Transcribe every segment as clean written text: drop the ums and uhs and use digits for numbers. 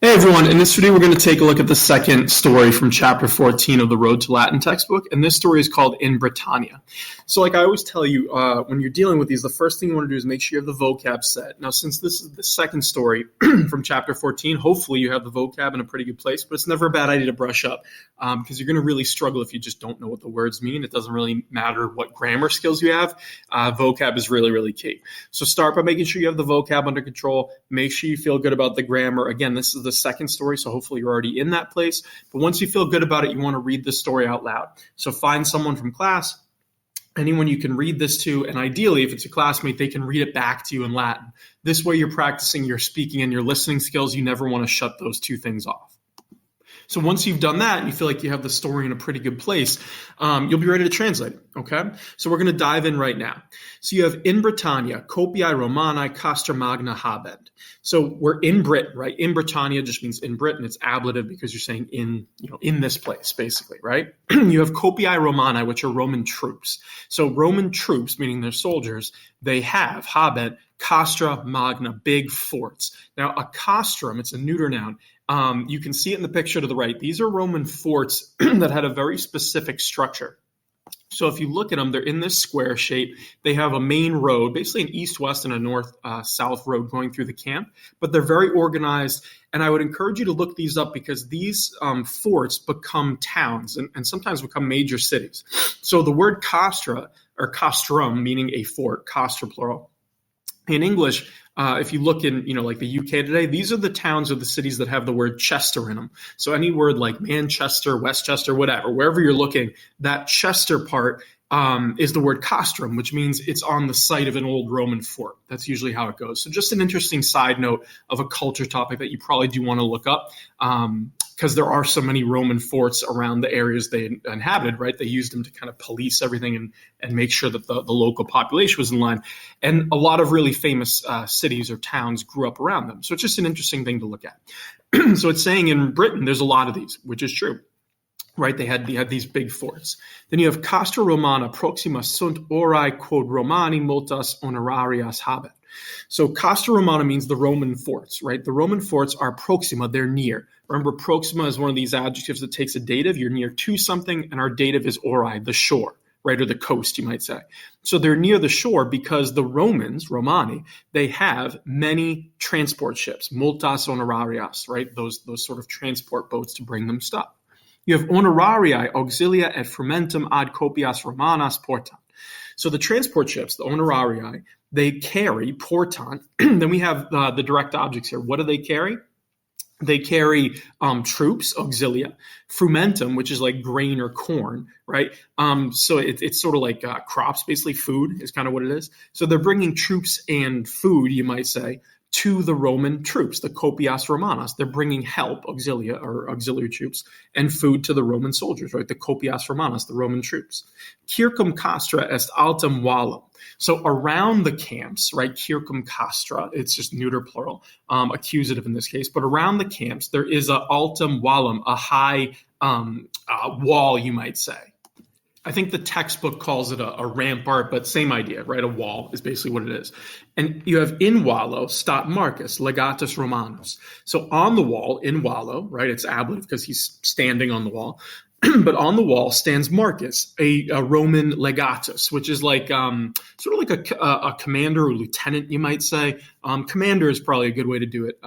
Hey everyone, in this video we're going to take a look at the second story from chapter 14 of the Road to Latin textbook, and this story is called In Britannia. So like I always tell you, when you're dealing with these, the first thing you want to do is make sure you have the vocab set. Now since this is the second story from chapter 14, hopefully you have the vocab in a pretty good place, but it's never a bad idea to brush up because you're going to really struggle if you just don't know what the words mean. It doesn't really matter what grammar skills you have. Vocab is really, really key. So start by making sure you have the vocab under control. Make sure you feel good about the grammar. Again, this is the second story, so hopefully you're already in that place. But once you feel good about it, you want to read this story out loud. So find someone from class, anyone you can read this to, and ideally, if it's a classmate, they can read it back to you in Latin. This way you're practicing your speaking and your listening skills. You never want to shut those two things off. So once you've done that and you feel like you have the story in a pretty good place, you'll be ready to translate it, okay? So we're going to dive in right now. So you have in Britannia, copiae Romanae castra magna habent. So we're in Britain, right? In Britannia just means in Britain. It's ablative because you're saying in this place, basically, right? You have copiae Romanae, which are Roman troops. So Roman troops, meaning they're soldiers, they have habent castra magna, big forts. Now a castrum, it's a neuter noun. You can see it in the picture to the right. These are Roman forts that had a very specific structure. So if you look at them, they're in this square shape. They have a main road, basically an east-west and a north-south road going through the camp, but they're very organized. And I would encourage you to look these up because these forts become towns and sometimes become major cities. So the word castra or castrum, meaning a fort, castra plural, in English, if you look in, like the UK today, these are the towns or the cities that have the word Chester in them. So any word like Manchester, Westchester, whatever, wherever you're looking, that Chester part is the word castrum, which means it's on the site of an old Roman fort. That's usually how it goes. So just an interesting side note of a culture topic that you probably do want to look up because there are so many Roman forts around the areas they inhabited, right? They used them to kind of police everything and make sure that the local population was in line. And a lot of really famous cities or towns grew up around them. So it's just an interesting thing to look at. So it's saying in Britain, there's a lot of these, which is true. Right, they had these big forts. Then you have Castra Romana proxima sunt orae quod Romani multas honorarias habet. So Castra Romana means the Roman forts, right? The Roman forts are proxima, they're near. Remember, proxima is one of these adjectives that takes a dative. You're near to something, and our dative is orae, the shore, right, or the coast, you might say. So they're near the shore because the Romans, Romani, they have many transport ships, multas honorarias, right? Those sort of transport boats to bring them stuff. You have honorarii auxilia et frumentum ad copias Romanas portant. So the transport ships, the honorarii, they carry portant. Then we have the direct objects here. What do they carry? They carry troops, auxilia, frumentum, which is like grain or corn, right? So it's sort of like crops, basically food is kind of what it is. So they're bringing troops and food, you might say, to the Roman troops, the copias Romanas. They're bringing help, auxilia or auxiliary troops, and food to the Roman soldiers, right? The copias Romanas, the Roman troops. Circum castra est altum vallum. So around the camps, right? Circum castra, it's just neuter plural, accusative in this case, but around the camps, there is a altum vallum, a high wall, you might say. I think the textbook calls it a rampart, but same idea, right? A wall is basically what it is. And you have in Wallo, stat Marcus, legatus Romanus. So on the wall, in Wallo, right? It's ablative because he's standing on the wall. But on the wall stands Marcus, a Roman legatus, which is like sort of like a commander or lieutenant, you might say. Commander is probably a good way to do it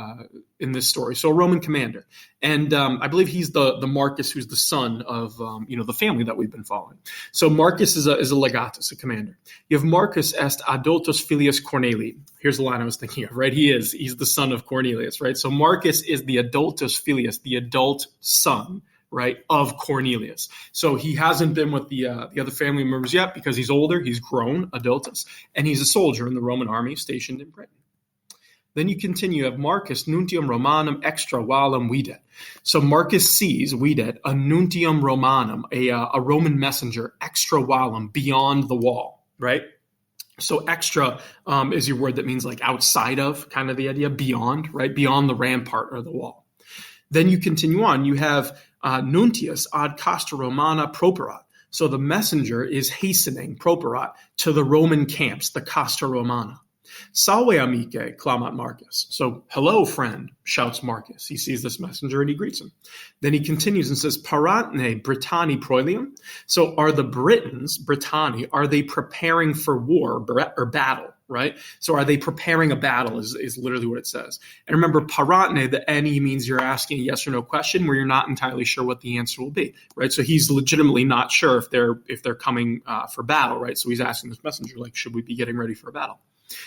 in this story. So a Roman commander. And I believe he's the Marcus who's the son of the family that we've been following. So Marcus is a legatus, a commander. You have Marcus est adultus filius Cornelii. Here's the line I was thinking of, right? He's the son of Cornelius, right? So Marcus is the adultus filius, the adult son, right, of Cornelius. So he hasn't been with the other family members yet because he's older, he's grown, adultus, and he's a soldier in the Roman army stationed in Britain. Then you continue, you have Marcus nuntium Romanum extra vallum videt. So Marcus sees, videt, a nuntium Romanum, a Roman messenger, extra vallum, beyond the wall, right? So extra is your word that means like outside of, kind of the idea, beyond, right? Beyond the rampart or the wall. Then you continue on, you have nuntius ad castra Romana properat. So the messenger is hastening, properat, to the Roman camps, the castra Romana. Salve amice, clamat Marcus. So, hello, friend, shouts Marcus. He sees this messenger and he greets him. Then he continues and says, Parantne Britanni proilium. So, are the Britons, Britanni, are they preparing for war or battle, right? So, are they preparing a battle is literally what it says. And remember, parantne, the ne means you're asking a yes or no question where you're not entirely sure what the answer will be, right? So, he's legitimately not sure if they're coming for battle, right? So, he's asking this messenger, like, should we be getting ready for a battle?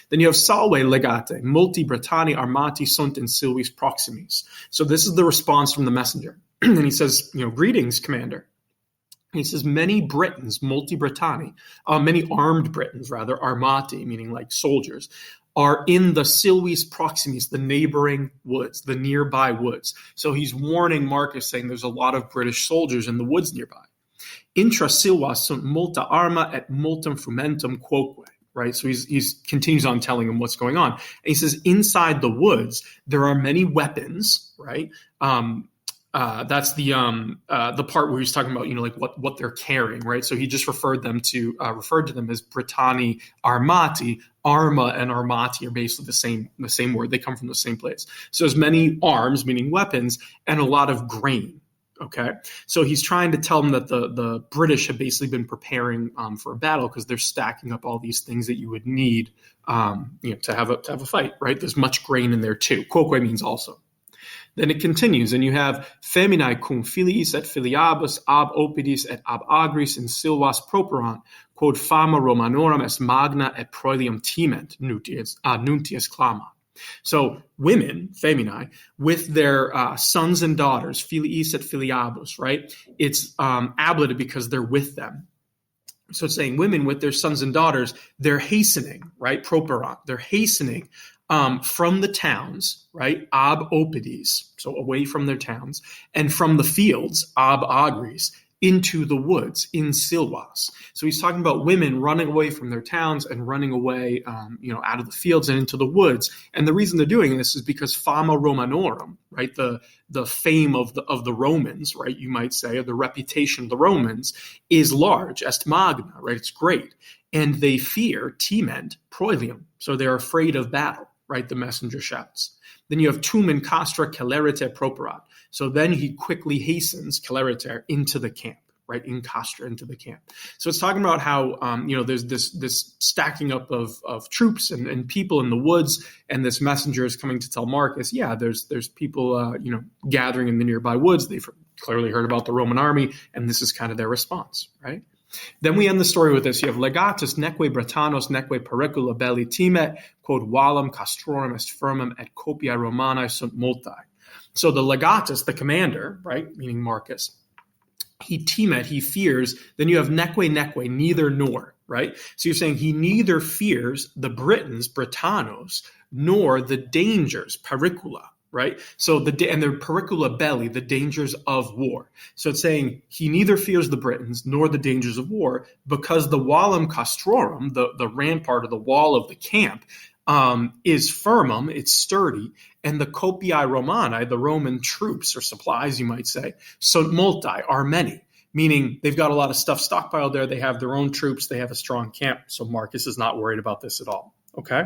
Then you have salve legate, multi Britanni armati sunt in silvis proximis. So this is the response from the messenger. And he says, greetings, commander. And he says, many Britons, multi Britanni, many armed Britons, rather, armati, meaning like soldiers, are in the silvis proximis, the neighboring woods, the nearby woods. So he's warning Marcus, saying there's a lot of British soldiers in the woods nearby. Intra silvas sunt multa arma et multum frumentum quoque. Right, so he's continues on telling him what's going on, and he says inside the woods there are many weapons. Right, that's the part where he's talking about like what they're carrying. Right, so he just referred to them as Britanni armati. Arma and armati are basically the same word. They come from the same place. So there's many arms, meaning weapons, and a lot of grain. Okay, so he's trying to tell them that the British have basically been preparing for a battle because they're stacking up all these things that you would need to have a fight, right? There's much grain in there too. Quoque means also. Then it continues, and you have feminae cum filiis et filiabus ab opidis et ab agris in silvas properant, quod fama Romanorum est magna et proilium timent nuntius clama. So women, feminae, with their sons and daughters, filiis et filiabus, right? It's ablative because they're with them. So it's saying women with their sons and daughters, they're hastening, right? Properant, they're hastening from the towns, right? Ab opidis, so away from their towns, and from the fields, ab agris, into the woods in Silvas. So he's talking about women running away from their towns and running away, out of the fields and into the woods. And the reason they're doing this is because fama Romanorum, right, the fame of the Romans, right, you might say, or the reputation of the Romans is large, est magna, right, it's great. And they fear, timent, proilium, so they're afraid of battle, right, the messenger shouts. Then you have tum in castra celeriter properat. So then he quickly hastens, celeriter, into the camp, right, in castra, into the camp. So it's talking about how, there's this stacking up of troops and people in the woods, and this messenger is coming to tell Marcus, there's people, gathering in the nearby woods. They've clearly heard about the Roman army, and this is kind of their response, right? Then we end the story with this. You have legatus neque Britanos neque pericula belli timet, quod valum castrorum est firmum et copiae Romanae sunt multae. So the legatus, the commander, right, meaning Marcus, he timet, he fears. Then you have neque, neither nor, right? So you're saying he neither fears the Britons, Britanos, nor the dangers, pericula, right? So and their pericula belli, the dangers of war. So it's saying he neither fears the Britons nor the dangers of war because the vallum castrorum, the rampart or the wall of the camp, is firmum, it's sturdy, and the copiae Romanae, the Roman troops or supplies, you might say, sunt multae, are many, meaning they've got a lot of stuff stockpiled there. They have their own troops. They have a strong camp. So Marcus is not worried about this at all. Okay?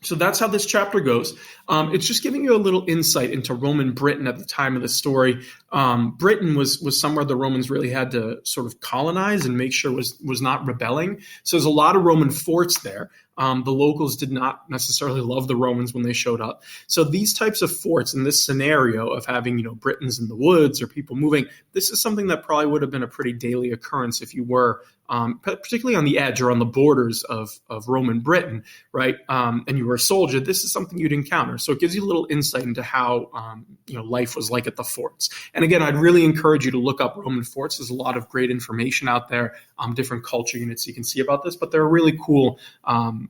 So that's how this chapter goes. It's just giving you a little insight into Roman Britain at the time of the story. Britain was somewhere the Romans really had to sort of colonize and make sure was not rebelling. So there's a lot of Roman forts there. The locals did not necessarily love the Romans when they showed up. So these types of forts in this scenario of having, Britons in the woods or people moving, this is something that probably would have been a pretty daily occurrence if you were particularly on the edge or on the borders of Roman Britain, right? And you were a soldier, this is something you'd encounter. So it gives you a little insight into how, life was like at the forts. And again, I'd really encourage you to look up Roman forts. There's a lot of great information out there, different culture units you can see about this, but they're a really cool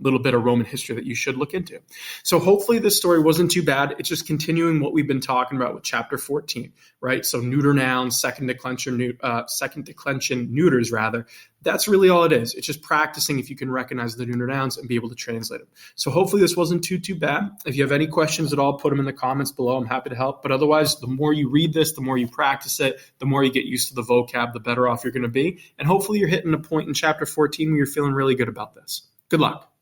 little bit of Roman history that you should look into. So hopefully this story wasn't too bad. It's just continuing what we've been talking about with chapter 14, right? So neuter nouns, second declension neuters rather. That's really all it is. It's just practicing if you can recognize the neuter nouns and be able to translate them. So hopefully this wasn't too bad. If you have any questions at all, put them in the comments below. I'm happy to help. But otherwise, the more you read this, the more you practice it, the more you get used to the vocab, the better off you're going to be. And hopefully you're hitting a point in chapter 14 where you're feeling really good about this. Good luck.